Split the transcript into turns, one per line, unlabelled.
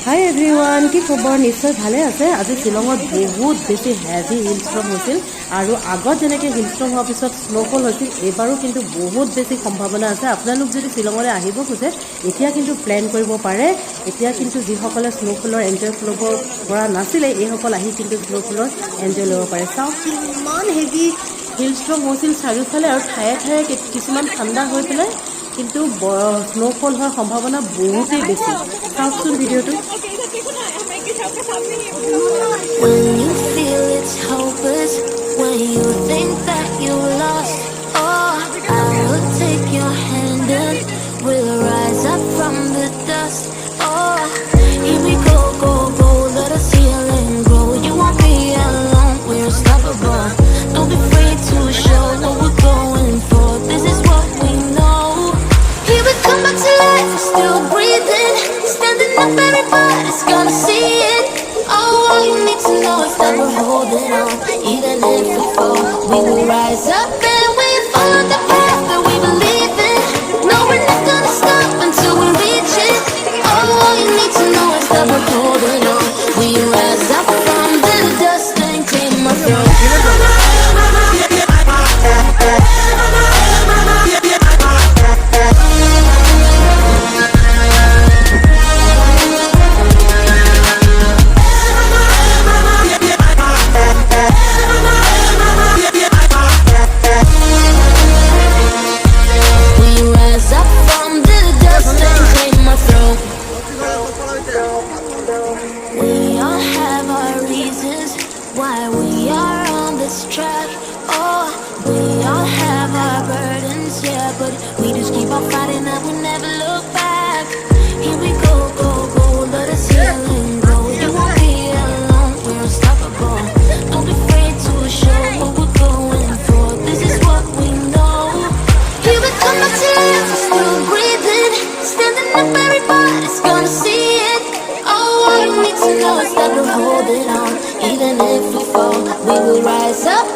Hi everyone, কি খবৰ নিশ্চয় ভালে আছে। আজি শিলঙত বহুত বেছি হেভি হিলষ্ট্ৰম হৈছিল আৰু আগত যেনেকৈ হিলষ্ট্ৰম হোৱাৰ পিছত স্নোফল হৈছিল এবাৰো কিন্তু বহুত বেছি সম্ভাৱনা আছে। আপোনালোক যদি শিলঙলৈ আহিব খোজে এতিয়া কিন্তু প্লেন কৰিব পাৰে। এতিয়া কিন্তু যিসকলে স্নোফলৰ এনজয় কৰিব পৰা নাছিলে এইসকল আহি কিন্তু স্নোফলৰ এনজয় ল'ব পাৰে। চাওক কিমান হেভি হিলষ্ট্ৰম হৈছিল চাৰিওফালে আৰু ঠায়ে ঠায়ে কিছুমান ঠাণ্ডা হৈ পেলাই কিন্তু স্নোফল হোৱাৰ সম্ভাৱনা বহুতেই বেছি। চাওকচোন ভিডিঅ'টো।
When you feel it's hopeless, when you think that you lost, oh, I will take your hand and we'll rise up from the dust. Oh, here we go, go, go, let us heal and grow. You won't be alone, we're unstoppable. Don't be afraid to show what we're going for. This is what we know. Here we come back to life, we're still breathing, standing up, everybody's gonna see it. Oh, all you need to know is that we're holding on. Even if we fall, we will rise up and we follow the path that we believe in. No, we're not gonna stop until we reach it. Oh, all you need to know is that we're holding on. We rise up from the dust and claim our throne. We all have our reasons why we are on this track. Oh, we all have our burdens, yeah, but we just keep on fighting and we never look back. Here we go, go, go, let us heal and grow. You won't be alone, we're unstoppable. Don't be afraid to show what we're going for. This is what we know. Here we come back to life, we're still breathing, standing up, everybody's gonna see it. All you need to know is that we're holding on. Even if we fall, we will rise up.